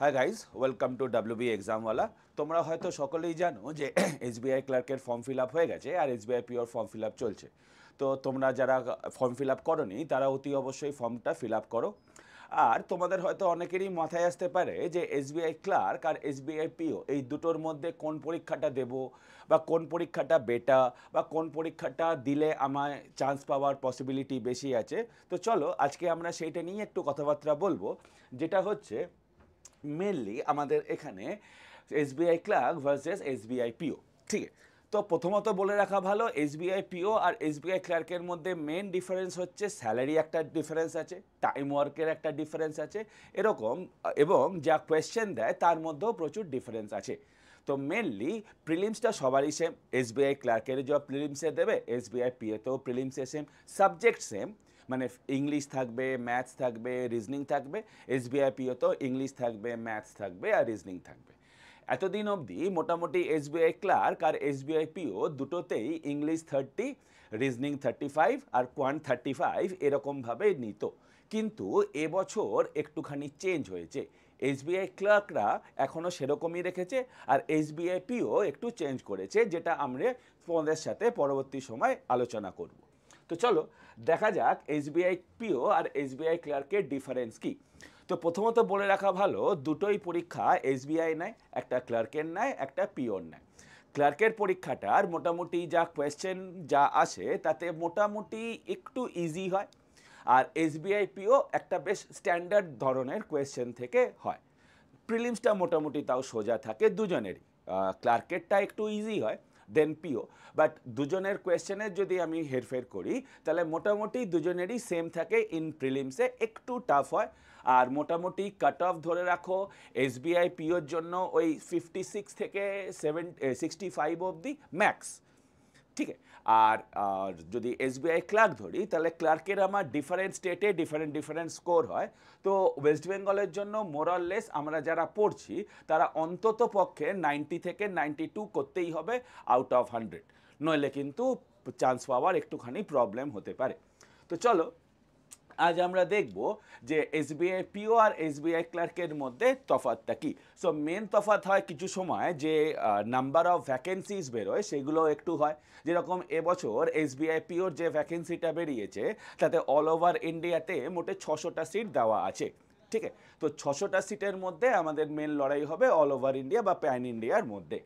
High guys, welcome to WB Examwala. তোমরা হয়তো সকলেই জানো যে এসবিআই ক্লার্কের ফর্ম ফিল আপ হয়ে গেছে আর এসবিআই পিওর ফর্ম ফিল আপ চলছে। তো তোমরা যারা ফর্ম ফিল আপ করোনি তারা অতি অবশ্যই ফর্মটা ফিল আপ করো। আর তোমাদের হয়তো অনেকেরই মাথায় আসতে পারে যে এসবিআই ক্লার্ক আর এসবিআই পিও এই দুটোর মধ্যে কোন পরীক্ষাটা দেব, বা কোন পরীক্ষাটা বেটা, বা কোন পরীক্ষাটা দিলে আমায় চান্স পাওয়ার পসিবিলিটি বেশি আছে। তো চলো আজকে আমরা সেইটা নিয়ে একটু কথাবার্তা বলবো, যেটা হচ্ছে মেনলি আমাদের এখানে SBI clerk versus SBI PO. ঠিক আছে, তো প্রথমত বলে রাখা ভালো, এসবিআই পিও আর এসবিআই ক্লার্কের মধ্যে মেন ডিফারেন্স হচ্ছে স্যালারি একটা ডিফারেন্স আছে, টাইম ওয়ার্কের একটা ডিফারেন্স আছে এরকম, এবং যা কোয়েশ্চেন দেয় তার মধ্যেও প্রচুর ডিফারেন্স আছে। তো মেনলি প্রিলিমসটা সবারই সেম, এসবিআই ক্লার্কের যা প্রিলিমসে দেবে এসবিআই পিওতেও প্রিলিমসে সেম, সাবজেক্ট সেম, মানে ইংলিশ থাকবে, ম্যাথস থাকবে, রিজনিং থাকবে। এসবিআই পিওতেও ইংলিশ থাকবে, ম্যাথস থাকবে আর রিজনিং থাকবে। এতদিন অবধি মোটামুটি এসবিআই ক্লার্ক আর এসবিআই পিও দুটোতেই ইংলিশ 30, রিজনিং 35 আর কোয়ান্ট 35 এরকমভাবে নিত। কিন্তু এবছর একটুখানি চেঞ্জ হয়েছে, এসবিআই ক্লার্করা এখনও সেরকমই রেখেছে আর এসবিআই পিও একটু চেঞ্জ করেছে, যেটা আমরা তোমাদের সাথে পরবর্তী সময় আলোচনা করব। তো চলো দেখা যাক এসবিআই পিও আর এসবিআই ক্লার্কের ডিফারেন্স কি। তো প্রথমত বলে রাখা ভালো, দুটোই পরীক্ষা এসবিআই নেয়, একটা ক্লার্কের নেয়, একটা পিওর নেয়। ক্লার্কের পরীক্ষাটার মোটামুটি যা কোয়েশ্চেন যা আসে তাতে মোটামুটি একটু ইজি হয়, আর এসবিআই পিও একটা বেশ স্ট্যান্ডার্ড ধরনের কোয়েশ্চেন থেকে হয়। প্রিলিমসটা মোটামুটি তাও সোজা থাকে দুজনেরই, ক্লার্কেরটা একটু ইজি হয় দেন পিও, বাট দুজনের কোয়েশ্চেনের যদি আমি হেরফের করি তাহলে মোটামুটি দুজনেরই সেম থাকে, ইন প্রিলিমসে একটু টাফ হয়। আর মোটামুটি কাট অফ ধরে রাখো এসবিআই পিওর জন্য ওই 56 থেকে 65 অবধি ম্যাক্স। ঠিক আছে, আর যদি এসবিআই ক্লার্ক ধরি তাহলে ক্লার্কের আমার ডিফারেন্ট স্টেটে ডিফারেন্ট ডিফারেন্ট স্কোর হয়। তো ওয়েস্ট বেঙ্গলের জন্য মোরাললেস আমরা যারা পড়ছি তারা অন্তত পক্ষে 90 থেকে 92 করতেই হবে আউট অফ 100, নইলে কিন্তু চান্স পাওয়ার একটুখানি প্রবলেম হতে পারে। তো চলো আজ আমরা দেখব যে এসবিআই পিও আর এসবিআই ক্লার্কের মধ্যে তফাৎটা কি। সো মেন তফাৎ হয় কিছু সময় যে নাম্বার অফ ভ্যাকেন্সিজ বেরোয় সেগুলো একটু হয়। যেরকম এবছর এসবিআই পিওর যে ভ্যাকেন্সিটা বেরিয়েছে তাতে অল ওভার ইন্ডিয়াতে মোটে 600টা সিট দেওয়া আছে। ঠিক আছে, তো 600টা সিটের মধ্যে আমাদের মেন লড়াই হবে অল ওভার ইন্ডিয়া বা প্যান ইন্ডিয়ার মধ্যে।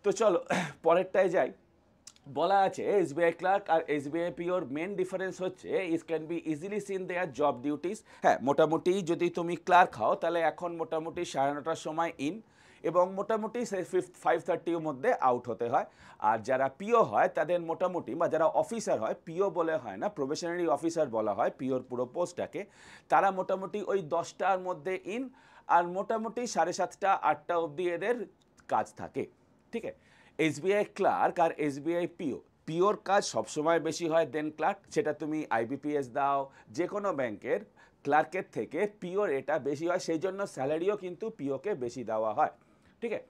তো চলো পরেরটায় যাই। বলা আছে এসবিআই ক্লার্ক আর এসবিআই পিওর মেন ডিফারেন্স হচ্ছে it can be easily seen their job duties. হ্যাঁ, মোটামুটি যদি তুমি ক্লার্ক হও তাহলে এখন মোটামুটি 9:30টার সময় ইন এবং মোটামুটি 5:30 মধ্যে আউট হতে হয়। আর যারা পিও হয় তাদের মোটামুটি, বা যারা অফিসার হয়, পিও বলে হয় না, প্রবেশনারি অফিসার বলা হয় পিওর পুরো পোস্টটাকে, তারা মোটামুটি ওই 10টার মধ্যে ইন, আর মোটামুটি 7:30 8টা অবধি এদের কাজ থাকে। ঠিক আছে, এসবিআই ক্লার্ক আর এসবিআই পিও, পিওর কাজ সবসময় বেশি হয় দেন ক্লার্ক, সেটা তুমি আইবিপিএস দাও যে কোনো ব্যাংকের, ক্লার্কের থেকে পিওর এটা বেশি হয়, সেই জন্য স্যালারিও কিন্তু পিওকে বেশি দেওয়া হয়। ঠিক আছে,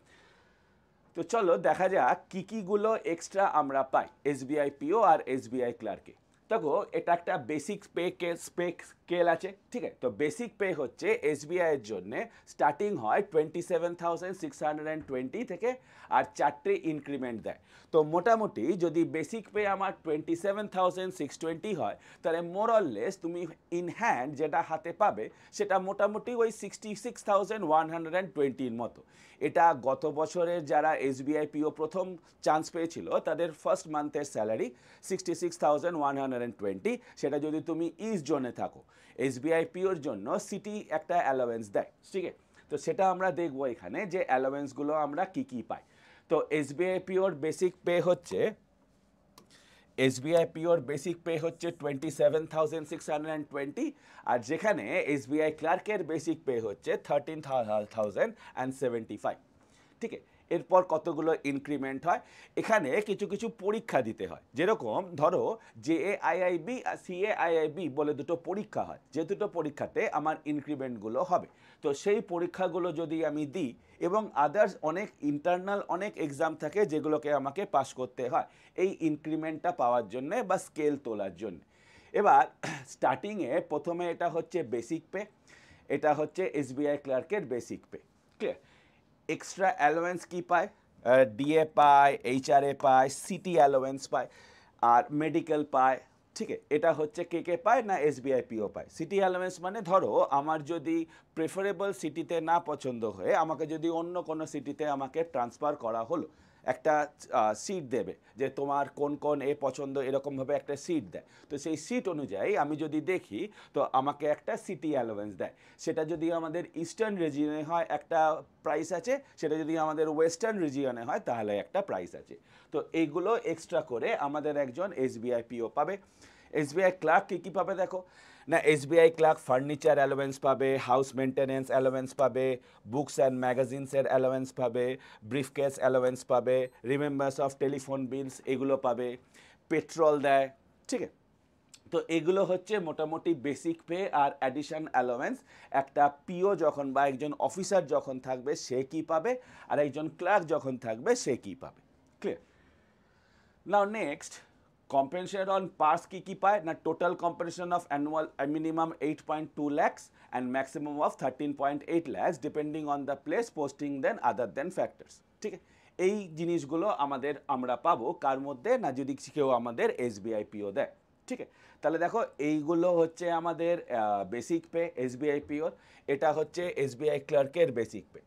তো চলো দেখা যাক কী কীগুলো এক্সট্রা আমরা পাই এসবিআই পিও আর এসবিআই ক্লার্কে। দেখো এটা একটা বেসিক স্কেল আছে। ঠিক আছে, তো বেসিক পে হচ্ছে এসবিআইয়ের জন্যে স্টার্টিং হয় 27,620 থেকে, আর 4টে ইনক্রিমেন্ট দেয়। তো মোটামুটি যদি বেসিক পে আমার 27,620 হয় তাহলে মোরললেস তুমি ইন হ্যান্ড যেটা হাতে পাবে সেটা মোটামুটি ওই 66,120 মতো। এটা গত বছরের যারা এসবিআই পিও প্রথম চান্স পেয়েছিল তাদের ফার্স্ট মান্থের স্যালারি 66,120। সেটা যদি তুমি ইস্ট জোনে থাকো, এসবিআই পিওর জন্য সিটি একটা অ্যালাওয়েন্স দেয়। ঠিক আছে, তো সেটা আমরা দেখবো এখানে যে অ্যালাওয়েন্সগুলো আমরা কি কি পাই। তো এসবিআই পিওর বেসিক পে হচ্ছে, এসবিআই পিওর বেসিক পে হচ্ছে 27,620, আর যেখানে এসবিআই ক্লার্কের বেসিক পে হচ্ছে 13,075। ঠিক আছে, এরপর কতগুলো ইনক্রিমেন্ট হয়, এখানে কিছু কিছু পরীক্ষা দিতে হয়। যেরকম ধরো জেএআইআইবি আর সিএআইআইবি বলে দুটো পরীক্ষা হয়, যে দুটো পরীক্ষাতে আমার ইনক্রিমেন্টগুলো হবে। তো সেই পরীক্ষাগুলো যদি আমি দিই, এবং আদার্স অনেক ইন্টারনাল অনেক এক্সাম থাকে যেগুলোকে আমাকে পাস করতে হয় এই ইনক্রিমেন্টটা পাওয়ার জন্যে বা স্কেল তোলার জন্য। এবার স্টার্টিংয়ে প্রথমে এটা হচ্ছে বেসিক পে, এটা হচ্ছে এসবিআই ক্লার্কের basic pay. Clear? Extra allowance কি পায়? ডিএ পায়, এইচআরএ পায়, সিটি অ্যালোয়েন্স পায়, আর মেডিকেল পায়। ঠিক আছে, এটা হচ্ছে কে কে পায় না এসবিআই পিও পায়। সিটি অ্যালোয়েন্স মানে ধরো আমার যদি প্রেফারেবল সিটিতে না পছন্দ হয়ে আমাকে যদি অন্য কোনো সিটিতে আমাকে ট্রান্সফার করা হলো, একটা সিট দেবে যে তোমার কোন কোন এ পছন্দ, এরকমভাবে একটা সিট দেয়। তো সেই সিট অনুযায়ী আমি যদি দেখি তো আমাকে একটা সিটি অ্যালোয়েন্স দেয়। সেটা যদি আমাদের ইস্টার্ন রিজিয়নে হয় একটা প্রাইস আছে, সেটা যদি আমাদের ওয়েস্টার্ন রিজিয়নে হয় তাহলে একটা প্রাইস আছে। তো এইগুলো এক্সট্রা করে আমাদের একজন এসবিআই পিও পাবে। এসবিআই ক্লার্ক কী কী পাবে দেখো না, এসবিআই ক্লার্ক ফার্নিচার অ্যালোয়েন্স পাবে, হাউস মেনটেন্যান্স অ্যালোয়েন্স পাবে, বুকস অ্যান্ড ম্যাগাজিনসের অ্যালোয়েন্স পাবে, ব্রিফকেস অ্যালোয়েন্স পাবে, রিমেম্বার্স অফ টেলিফোন বিলস এগুলো পাবে, পেট্রোল দেয়। ঠিক আছে, তো এগুলো হচ্ছে মোটামুটি বেসিক পে আর অ্যাডিশন অ্যালোয়েন্স। একটা পিও যখন বা একজন অফিসার যখন থাকবে সে কি পাবে, আর একজন ক্লার্ক যখন থাকবে সে কি পাবে। Clear? Now next, compensation on pass কি পায় না, total compensation of annual minimum 8.2 lakhs and maximum of 13.8 lakhs depending on the place posting then other than factors. ঠিক আছে, এই জিনিসগুলো আমরা পাবো কার মধ্যে না, যদি কেউ আমাদের এসবিআই পিও দেয়। ঠিক আছে, তাহলে দেখো এইগুলো হচ্ছে আমাদের বেসিক পে এসবিআই পিওর, এটা হচ্ছে এসবিআই ক্লার্কের বেসিক পে,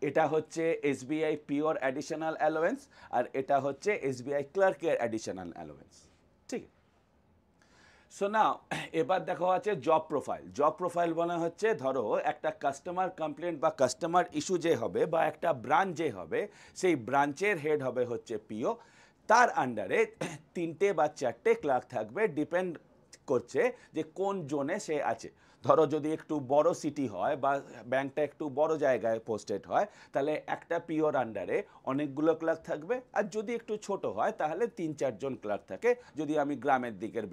এটা হচ্ছে এসবিআই পিওর অ্যাডিশনাল অ্যালোয়েন্স, আর এটা হচ্ছে এসবিআই ক্লার্কের অ্যাডিশনাল অ্যালোয়েন্স। ঠিক আছে, সো নাও এবার দেখো আছে জব প্রোফাইল। জব প্রোফাইল মনে হচ্ছে ধরো একটা কাস্টমার কমপ্লেন্ট বা কাস্টমার ইস্যু যে হবে বা একটা ব্রাঞ্চ যে হবে, সেই ব্রাঞ্চের হেড হবে হচ্ছে পিও। তার আন্ডারে 3টে বা 4টে ক্লার্ক থাকবে, ডিপেন্ড করছে যে কোন জোনে সে আছে। ধরো যদি একটু বড় সিটি হয় বা ব্যাংকটা একটু বড় জায়গায় পোস্টেড হয় তাহলে একটা পিওর আন্ডারে অনেকগুলো ক্লার্ক থাকবে, আর যদি একটু ছোট হয় তাহলে 3-4 জন ক্লার্ক থাকে যদি আমি গ্রামের দিকের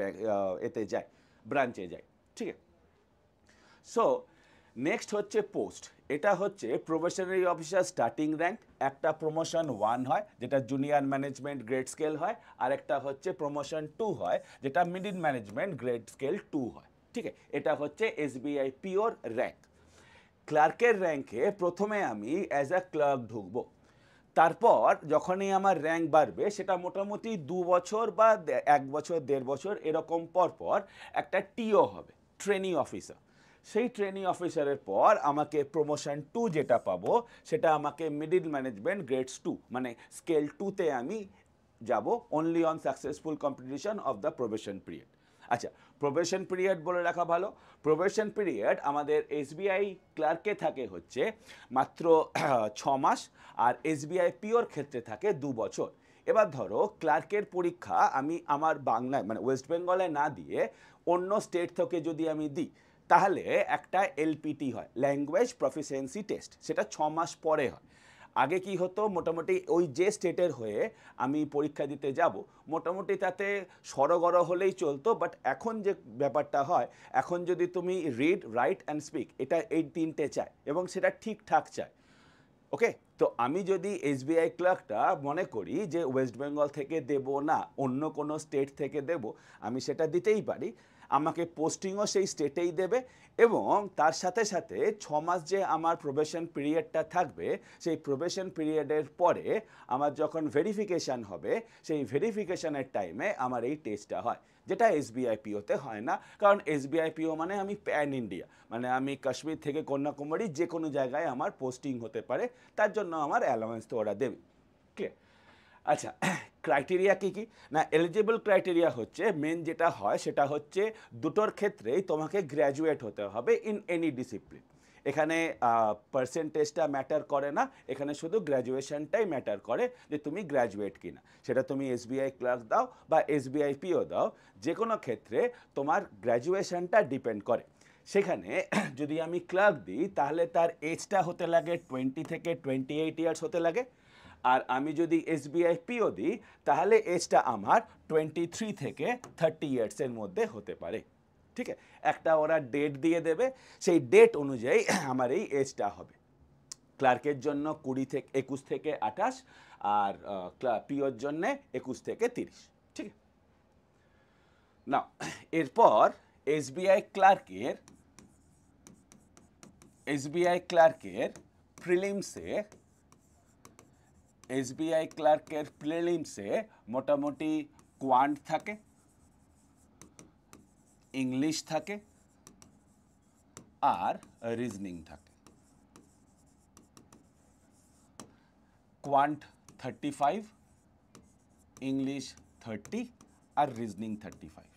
এতে যাই, ব্রাঞ্চে যাই। ঠিক আছে, সো নেক্সট হচ্ছে পোস্ট। এটা হচ্ছে প্রবেশনারি অফিসার স্টার্টিং র্যাঙ্ক। একটা প্রমোশন 1 হয় যেটা জুনিয়র ম্যানেজমেন্ট গ্রেড স্কেল হয়, আর একটা হচ্ছে প্রমোশন 2 হয় যেটা মিডিল ম্যানেজমেন্ট গ্রেড স্কেল 2 হয়। ঠিক আছে, এটা হচ্ছে এসবিআই পিওর র্যাঙ্ক। ক্লার্কের র্যাঙ্কে প্রথমে আমি অ্যাজ আ ক্লার্ক ঢুকবো, তারপর যখনই আমার র্যাঙ্ক বাড়বে সেটা মোটামুটি 2 বছর বা 1 বছর 1.5 বছর এরকম পর পর একটা টিও হবে, ট্রেনিং অফিসার। সেই ট্রেনিং অফিসারের পর আমাকে প্রমোশন 2 যেটা পাবো সেটা আমাকে মিডিল ম্যানেজমেন্ট গ্রেডস 2 মানে স্কেল 2তে আমি যাব, only on successful competition of the probation period. আচ্ছা, প্রবেশন পিরিয়ড বলে রাখা ভালো। প্রবেশন পিরিয়ড আমাদের এসবিআই ক্লার্কে থাকে হচ্ছে মাত্র 6 মাস, আর এসবিআই পিওর ক্ষেত্রে থাকে 2 বছর। এবার ধরো ক্লার্কের পরীক্ষা আমি আমার বাংলায় মানে ওয়েস্ট বেঙ্গলে না দিয়ে অন্য স্টেট থেকে যদি আমি দিই তাহলে একটা এলপিটি হয়, ল্যাঙ্গুয়েজ প্রফিসিয়েন্সি টেস্ট, সেটা 6 মাস পরে হয়। আগে কি হতো, মোটামুটি ওই যে স্টেটের হয়ে আমি পরীক্ষা দিতে যাব মোটামুটি তাতে সরগর হলেই চলতো, বাট এখন যে ব্যাপারটা হয়, এখন যদি তুমি রিড রাইট অ্যান্ড স্পিক এটা এই 3টে চায় এবং সেটা ঠিকঠাক চায়। ওকে, তো আমি যদি এসবিআই ক্লার্কটা মনে করি যে ওয়েস্ট বেঙ্গল থেকে দেব না অন্য কোনো স্টেট থেকে দেব, আমি সেটা দিতেই পারি। আমাকে পোস্টিংও সেই স্টেটেই দেবে এবং তার সাথে সাথে 6 মাস যে আমার প্রবেশন পিরিয়ডটা থাকবে সেই প্রবেশন পিরিয়ডের পরে আমার যখন ভেরিফিকেশান হবে সেই ভেরিফিকেশানের টাইমে আমার এই টেস্টটা হয়, যেটা এসবিআই পিওতে হয় না। কারণ এসবিআই পিও মানে আমি প্যান ইন্ডিয়া, মানে আমি কাশ্মীর থেকে কন্যাকুমারী যে কোনো জায়গায় আমার পোস্টিং হতে পারে, তার জন্য আমার অ্যালাউন্স তো ওরা দেবে। ক্লিয়ার? আচ্ছা, ক্রাইটেরিয়া কী কী না, এলিজিবল ক্রাইটেরিয়া হচ্ছে মেন যেটা হয় সেটা হচ্ছে দুটোর ক্ষেত্রেই তোমাকে গ্র্যাজুয়েট হতে হবে ইন এনি ডিসিপ্লিন। এখানে পার্সেন্টেজটা ম্যাটার করে না, এখানে শুধু গ্র্যাজুয়েশনটাই ম্যাটার করে যে তুমি গ্র্যাজুয়েট কিনা। সেটা তুমি এসবিআই ক্লার্ক দাও বা এসবিআই পিও দাও, যে কোনো ক্ষেত্রে তোমার গ্র্যাজুয়েশনটা ডিপেন্ড করে। সেখানে যদি আমি ক্লার্ক দিই তাহলে তার এজটা হতে লাগে 20 থেকে 28 ইয়ার্স হতে লাগে, আর আমি যদি এসবিআই পিও দিই তাহলে এজটা আমার 23 থেকে 30 ইয়ার্সের মধ্যে হতে পারে। ঠিক আছে, একটা ওরা ডেট দিয়ে দেবে, সেই ডেট অনুযায়ী আমার এই এজটা হবে। ক্লার্কের জন্য 21 থেকে 28, আর পিওর জন্যে 21 থেকে 30। ঠিক আছে, না এরপর এসবিআই ক্লার্কের এসবিআই ক্লার্কের প্রিলিমসে মোটামুটি কোয়ান্ট থাকে, ইংলিশ থাকে আর রিজনিং থাকে। কোয়ান্ট 35, ইংলিশ 30 আর রিজনিং 35।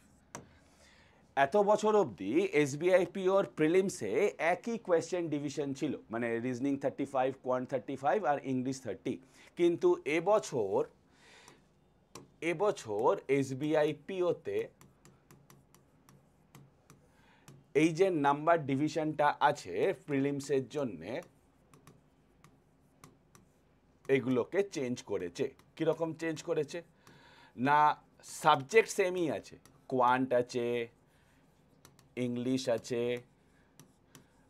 এত বছর অবধি এসবিআই পিওর প্রিলিমসে একই কোয়েশ্চেন ডিভিশন ছিল, মানে রিজনিং 35, কোয়ান্ট 35 আর ইংলিশ 30। কিন্তু এবছর এসবিআই পিওতে এই যে নাম্বার ডিভিশনটা আছে প্রিলিমসের জন্যে, এগুলোকে চেঞ্জ করেছে। কীরকম চেঞ্জ করেছে না, সাবজেক্ট সেমই আছে, কোয়ান্ট আছে, ইংলিশ আছে,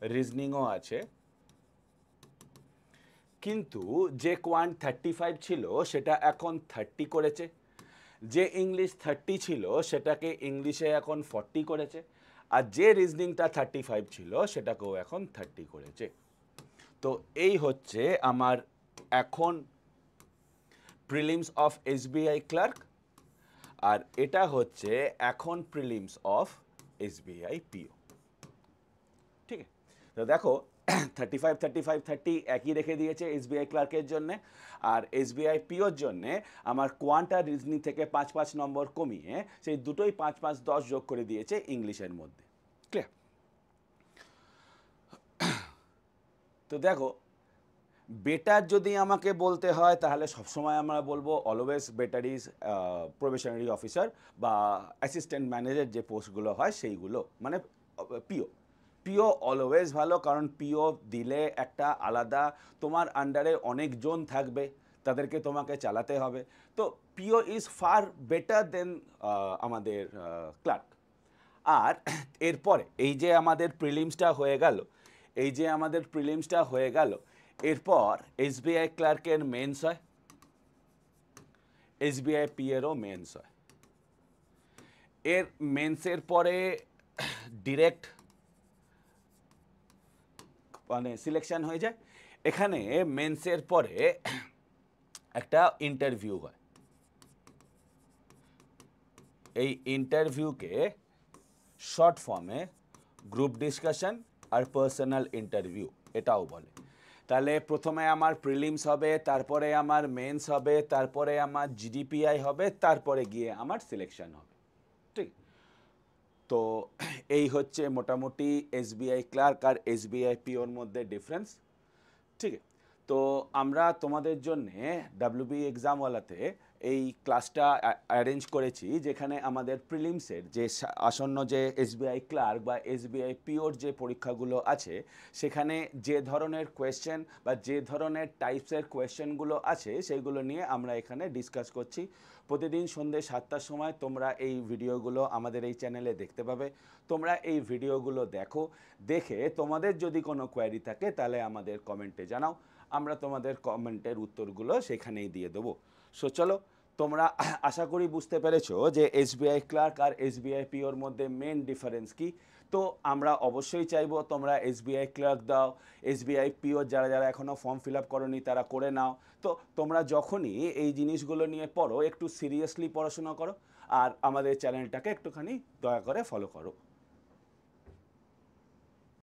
রিজনিংও আছে, কিন্তু যে কোয়ান্ট 35 ছিল সেটা এখন 30 করেছে, যে ইংলিশ 30 ছিল সেটাকে ইংলিশে এখন 40 করেছে, আর যে রিজনিংটা 35 ছিল সেটাকেও এখন 30 করেছে। তো এই হচ্ছে আমার এখন প্রিলিমস অফ এসবিআই ক্লার্ক, আর এটা হচ্ছে এখন প্রিলিমস অফ এসবিআই পিও। ঠিক আছে, তো দেখো 35, 35, 30 একই রেখে দিয়েছে এসবিআই ক্লার্কের জন্য, আর এসবিআই পিওর জন্যে আমার কোয়ান্ট আর রিজনিং থেকে 5-5 নম্বর কমিয়ে সেই দুটোই 5-5, 10 যোগ করে দিয়েছে ইংলিশের মধ্যে। ক্লিয়ার? তো দেখো, বেটার যদি আমাকে বলতে হয় তাহলে সবসময় আমরা বলবো always better is probationary officer বা অ্যাসিস্ট্যান্ট ম্যানেজার, যে পোস্টগুলো হয় সেইগুলো, মানে পিও অলওয়েজ ভালো, কারণ পিও দিলে একটা আলাদা, তোমার আন্ডারে অনেকজন থাকবে, তাদেরকে তোমাকে চালাতে হবে। তো পিও ইজ ফার বেটার দেন আমাদের ক্লার্ক। আর এরপরে এই যে আমাদের প্রিলিমসটা হয়ে গেল, এরপর এসবিআই ক্লার্কের মেন্স হয়, এসবিআই পিএরও মেন্স হয়। এর মেন্সের পরে ডিরেক্ট মানে সিলেকশন হয়ে যায়। এখানে মেন্সের পরে একটা ইন্টারভিউ হয়, এই ইন্টারভিউকে শর্ট ফর্মে গ্রুপ ডিসকাশন আর পার্সোনাল ইন্টারভিউ এটাও বলে। তাহলে প্রথমে আমার প্রিলিমস হবে, তারপরে আমার মেন্স হবে, তারপরে আমার জিডিপিআই হবে, তারপরে গিয়ে আমার সিলেকশন হবে। ঠিক, তো এই হচ্ছে মোটামুটি এসবিআই ক্লার্ক আর এসবিআই পিওর মধ্যে ডিফারেন্স। ঠিক আছে, তো আমরা তোমাদের জন্যে ডাব্লিউবি এক্সামওয়ালাতে এই ক্লাসটা অ্যারেঞ্জ করেছি, যেখানে আমাদের প্রিলিমসের যে আসন্ন যে এসবিআই ক্লার্ক বা এসবিআই পিওর যে পরীক্ষাগুলো আছে, সেখানে যে ধরনের কোয়েশ্চেন বা যে ধরনের টাইপসের কোয়েশ্চেনগুলো আছে সেইগুলো নিয়ে আমরা এখানে ডিসকাস করছি। প্রতিদিন সন্ধ্যে 7টার সময় তোমরা এই ভিডিওগুলো আমাদের এই চ্যানেলে দেখতে পাবে। তোমরা এই ভিডিওগুলো দেখে তোমাদের যদি কোনো কোয়ারি থাকে তাহলে আমাদের কমেন্টে জানাও, আমরা তোমাদের কমেন্টের উত্তরগুলো সেখানেই দিয়ে দেবো। সো চলো, তোমরা আশা করি বুঝতে পেরেছো যে এসবিআই ক্লার্ক আর এসবিআই পিওর মধ্যে মেন ডিফারেন্স কি। তো আমরা অবশ্যই চাইবো তোমরা এসবিআই ক্লার্ক দাও, এসবিআই পিওর যারা এখনও ফর্ম ফিল আপ করোনি তারা করে নাও। তো তোমরা যখনই এই জিনিসগুলো নিয়ে পড়ো একটু সিরিয়াসলি পড়াশোনা করো, আর আমাদের চ্যানেলটাকে একটুখানি দয়া করে ফলো করো।